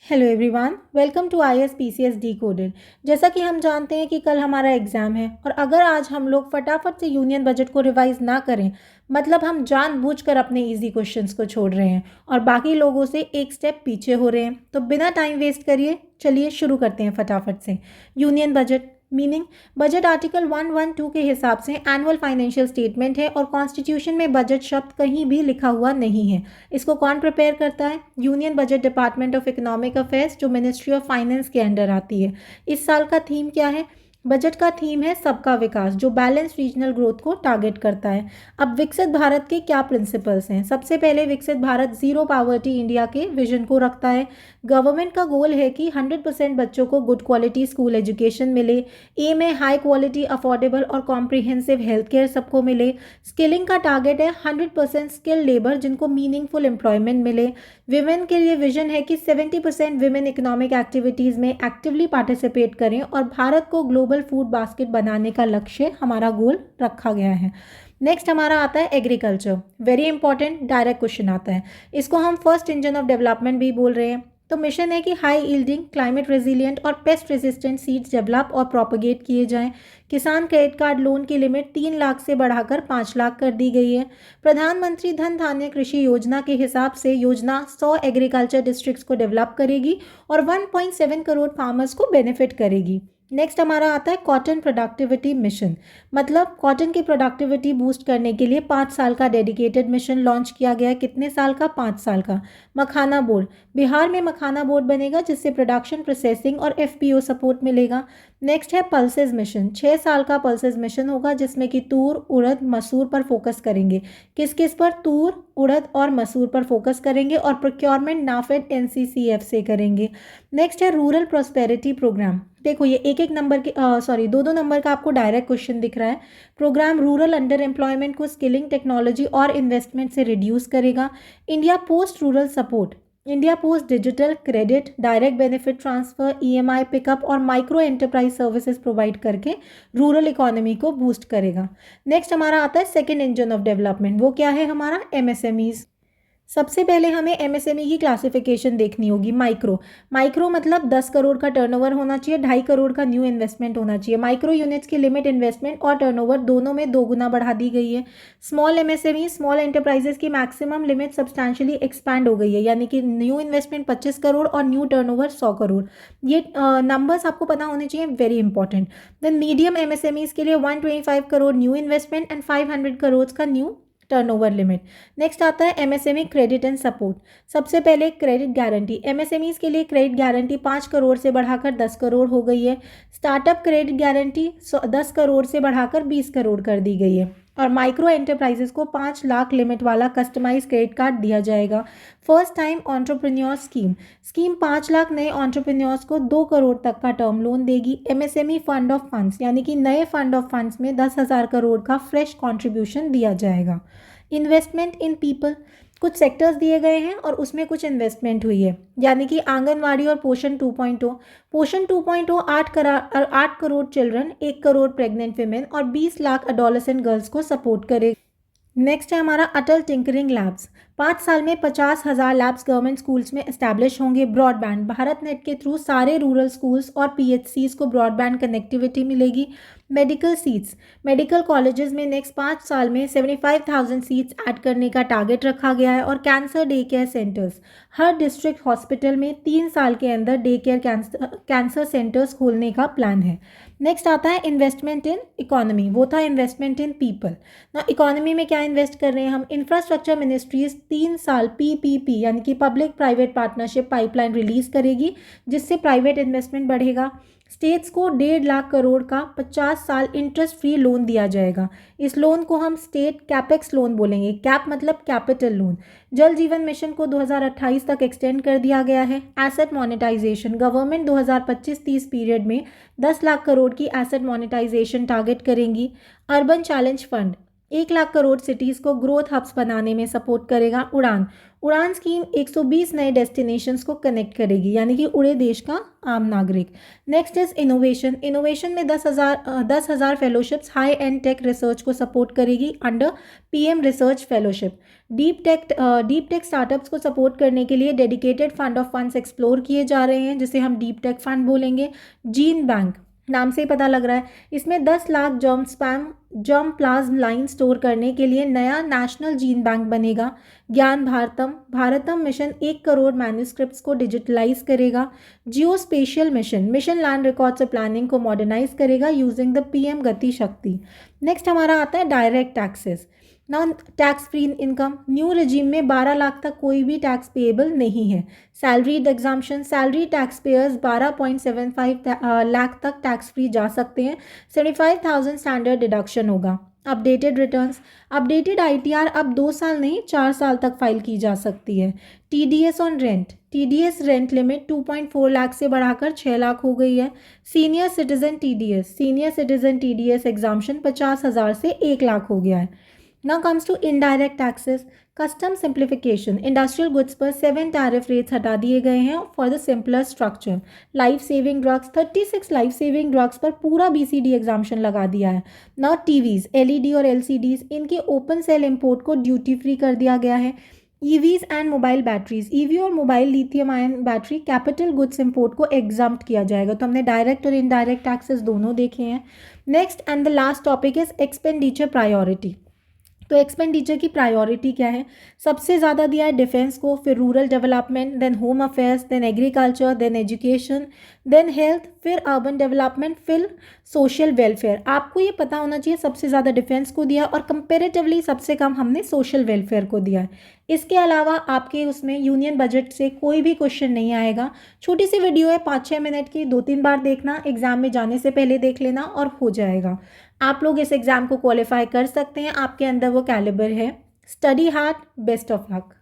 Hello everyone, welcome to ISPCS Decoded। जैसा कि हम जानते हैं कि कल हमारा एग्ज़ाम है और अगर आज हम लोग फटाफट से यूनियन बजट को रिवाइज ना करें, मतलब हम जानबूझकर अपने इजी क्वेश्चंस को छोड़ रहे हैं और बाकी लोगों से एक स्टेप पीछे हो रहे हैं। तो बिना टाइम वेस्ट करिए चलिए शुरू करते हैं फटाफट से। Union budget meaning, budget article 112 के हिसाब से एनुअल फाइनेंशियल स्टेटमेंट है और कॉन्स्टिट्यूशन में बजट शब्द कहीं भी लिखा हुआ नहीं है। इसको कौन प्रिपेयर करता है? Union budget department of economic affairs, जो मिनिस्ट्री ऑफ फाइनेंस के अंडर आती है। इस साल का थीम क्या है? बजट का थीम है सबका विकास, जो बैलेंस रीजनल ग्रोथ को टारगेट करता है। अब विकसित भारत के क्या प्रिंसिपल्स हैं? सबसे पहले विकसित भारत जीरो पॉवर्टी इंडिया के विजन को रखता है। गवर्नमेंट का गोल है कि 100% बच्चों को गुड क्वालिटी स्कूल एजुकेशन मिले। एम है हाई क्वालिटी अफोर्डेबल और कॉम्प्रिहेंसिव हेल्थ केयर सबको मिले। स्किलिंग का टारगेट है 100% स्किल्ड लेबर जिनको मीनिंगफुल एम्प्लॉयमेंट मिले। विमेन के लिए विजन है कि 70% विमेन इकोनॉमिक एक्टिविटीज़ में एक्टिवली पार्टिसिपेट करें और भारत को ग्लोबल फूड बास्केट बनाने का लक्ष्य हमारा गोल रखा गया है। नेक्स्ट हमारा आता है agriculture. Very important direct question आता है। इसको हम फर्स्ट इंजन ऑफ डेवलपमेंट भी बोल रहे हैं। तो मिशन है कि हाई यील्डिंग, क्लाइमेट रेजिलिएंट और पेस्ट रेजिस्टेंट सीड्स डेवलप और प्रोपगेट किए जाएं। किसान क्रेडिट कार्ड लोन की लिमिट 3 लाख से बढ़ाकर 5 लाख कर दी गई है। प्रधानमंत्री धन धान्य कृषि योजना के हिसाब से योजना 100 एग्रीकल्चर डिस्ट्रिक्ट्स को डेवलप करेगी और 1.7 करोड़ फार्मर्स को बेनिफिट करेगी। नेक्स्ट हमारा आता है कॉटन प्रोडक्टिविटी मिशन, मतलब कॉटन की प्रोडक्टिविटी बूस्ट करने के लिए 5 साल का डेडिकेटेड मिशन लॉन्च किया गया है। कितने साल का? 5 साल का। मखाना बोर्ड, बिहार में मखाना बोर्ड बनेगा जिससे प्रोडक्शन, प्रोसेसिंग और FPO सपोर्ट मिलेगा। नेक्स्ट है पल्सेस मिशन, 6 साल का पल्सेस मिशन होगा जिसमें कि तूर, उड़द, मसूर पर फोकस करेंगे। किस किस पर? तूर, उड़द और मसूर पर फोकस करेंगे और प्रोक्योरमेंट नाफेड NCCF से करेंगे। नेक्स्ट है रूरल प्रॉस्पेरिटी प्रोग्राम। देखो ये एक एक नंबर के दो दो नंबर का आपको डायरेक्ट क्वेश्चन दिख रहा है। प्रोग्राम रूरल अंडर एम्प्लॉयमेंट को स्किलिंग, टेक्नोलॉजी और इन्वेस्टमेंट से रिड्यूस करेगा। India post rural support, India post digital credit, direct benefit transfer, EMI pickup और माइक्रो एंटरप्राइज सर्विसेज प्रोवाइड करके रूरल इकोनॉमी को बूस्ट करेगा। नेक्स्ट हमारा आता है सेकेंड इंजन ऑफ डेवलपमेंट। वो क्या है हमारा? MSMEs। सबसे पहले हमें MSME की क्लासिफिकेशन देखनी होगी। माइक्रो, माइक्रो मतलब 10 करोड़ का टर्नओवर होना चाहिए, 2.5 करोड़ का न्यू इन्वेस्टमेंट होना चाहिए। माइक्रो यूनिट्स की लिमिट इन्वेस्टमेंट और टर्नओवर दोनों में 2 गुना बढ़ा दी गई है। स्मॉल MSME, स्मॉल एंटरप्राइजेस की मैक्सिमम लिमिट सब्सटैंशियली एक्सपैंड हो गई है, यानी कि न्यू इन्वेस्टमेंट 25 करोड़ और न्यू टर्नओवर 100 करोड़। ये नंबर्स आपको पता होने चाहिए, very important. Then medium MSMEs के लिए 125 crore new investment and 500 crore का न्यू टर्नओवर लिमिट। नेक्स्ट आता है MSME क्रेडिट एंड सपोर्ट। सबसे पहले क्रेडिट गारंटी, MSMEs के लिए क्रेडिट गारंटी 5 करोड़ से बढ़ाकर 10 करोड़ हो गई है। स्टार्टअप क्रेडिट गारंटी 10 करोड़ से बढ़ाकर 20 करोड़ कर दी गई है और माइक्रो एंटरप्राइजेस को 5 लाख लिमिट वाला कस्टमाइज क्रेडिट कार्ड दिया जाएगा। First time entrepreneur scheme, scheme 5 lakh नए एंटरप्रेन्योर्स को 2 करोड़ तक का टर्म लोन देगी। MSME फंड ऑफ फंड्स, यानी कि नए फंड ऑफ फंड्स में 10,000 करोड़ का फ्रेश कंट्रीब्यूशन दिया जाएगा। इन्वेस्टमेंट इन पीपल, कुछ सेक्टर्स दिए गए हैं और उसमें कुछ इन्वेस्टमेंट हुई है, यानी कि आंगनवाड़ी और पोषण 2.0। पोषण 2.0 8 crore children, 1 crore pregnant women और 20 लाख अडोलेसेंट गर्ल्स को सपोर्ट करेगा। नेक्स्ट है हमारा अटल टिंकरिंग लैब्स। 5 साल में 50,000 लैब्स गवर्नमेंट स्कूल्स में एस्टैब्लिश होंगे। ब्रॉडबैंड, भारत नेट के थ्रू सारे रूरल स्कूल्स और PHCs को ब्रॉडबैंड कनेक्टिविटी मिलेगी। मेडिकल सीट्स, मेडिकल कॉलेजेस में नेक्स्ट 5 साल में 75,000 सीट्स ऐड करने का टारगेट रखा गया है। और कैंसर डे केयर सेंटर्स, हर डिस्ट्रिक्ट हॉस्पिटल में 3 साल के अंदर डे केयर कैंसर सेंटर्स खोलने का प्लान है। नेक्स्ट आता है इन्वेस्टमेंट इन इकोनॉमी, वो था इन्वेस्टमेंट इन पीपल। ना इकोनॉमी में क्या इन्वेस्ट कर रहे हैं हम? इंफ्रास्ट्रक्चर मिनिस्ट्रीज 3 साल PPP यानी कि public private partnership pipeline release करेगी जिससे प्राइवेट इन्वेस्टमेंट बढ़ेगा। स्टेट्स को 1.5 लाख करोड़ का 50 साल इंटरेस्ट फ्री लोन दिया जाएगा। इस लोन को हम स्टेट कैपेक्स लोन बोलेंगे। कैप मतलब कैपिटल लोन। जल जीवन मिशन को 2028 तक एक्सटेंड कर दिया गया है। एसेट मोनेटाइजेशन, गवर्नमेंट 2025-30 पीरियड में 10 लाख करोड़ की एसेट मोनेटाइजेशन टारगेट करेंगी। Urban challenge fund 1 lakh crore cities को ग्रोथ हब्स बनाने में सपोर्ट करेगा। उड़ान, उड़ान स्कीम 120 नए डेस्टिनेशंस को कनेक्ट करेगी, यानी कि उड़े देश का आम नागरिक। Next is innovation. इनोवेशन में 10,000 fellowships high end tech research को सपोर्ट करेगी under PM research fellowship. Deep tech startups को सपोर्ट करने के लिए dedicated fund of funds explore किए जा रहे हैं, जिसे हम डीप टेक फंड बोलेंगे। जीन बैंक, नाम से ही पता लग रहा है, इसमें 10 lakh germplasm line store करने के लिए नया नेशनल जीन बैंक बनेगा। ज्ञान भारतम मिशन 1 करोड़ मैन्यूस्क्रिप्ट्स को डिजिटलाइज करेगा। Geospatial mission land records और प्लानिंग को मॉडर्नाइज करेगा using the PM Gati Shakti. Next हमारा आता है direct taxes. Non tax free income, new regime में 12 लाख तक कोई भी टैक्स पेएबल नहीं है। Salaried exemption, salary tax payers 12.75 lakh तक टैक्स फ्री जा सकते हैं। 75,000 स्टैंडर्ड डिडक्शन होगा। अपडेटेड रिटर्न्स, अपडेटेड आईटीआर अब 2 साल नहीं 4 साल तक फाइल की जा सकती है। TDS on rent, TDS rent limit 2.4 lakh से बढ़ाकर 6 लाख हो गई है। सीनियर सिटीजन टीडीएस एग्जाम्पशन 50,000 से 1 लाख हो गया है। Now comes to indirect taxes, custom simplification, industrial goods पर 7 टैरिफ रेट्स हटा दिए गए हैं for the simpler structure. Life saving drugs, 36 life saving drugs पर पूरा बीसीडी एग्जाम्पशन लगा दिया है। नाउ टीवीज, एलईडी और एलसीडीज, इनके ओपन सेल इंपोर्ट को ड्यूटी फ्री कर दिया गया है। EVs and mobile batteries, EV और mobile lithium ion battery capital goods import को एग्जाम्प्ट किया जाएगा। तो हमने डायरेक्ट और इनडायरेक्ट टैक्सेस दोनों देखे हैं। Next and the last topic is expenditure priority. तो एक्सपेंडिचर की प्रायोरिटी क्या है? सबसे ज़्यादा दिया है डिफेंस को, फिर rural development, then home affairs, then agriculture, then education, then health, फिर अर्बन डेवलपमेंट, फिर सोशल वेलफेयर। आपको ये पता होना चाहिए सबसे ज़्यादा डिफेंस को दिया और कंपेरेटिवली सबसे कम हमने सोशल वेलफेयर को दिया है। इसके अलावा आपके उसमें यूनियन बजट से कोई भी क्वेश्चन नहीं आएगा। छोटी सी वीडियो है 5-6 मिनट की, 2-3 बार देखना, एग्जाम में जाने से पहले देख लेना और हो जाएगा। आप लोग इस एग्ज़ाम को क्वालिफाई कर सकते हैं, आपके अंदर वो कैलिबर है। Study hard, best of luck.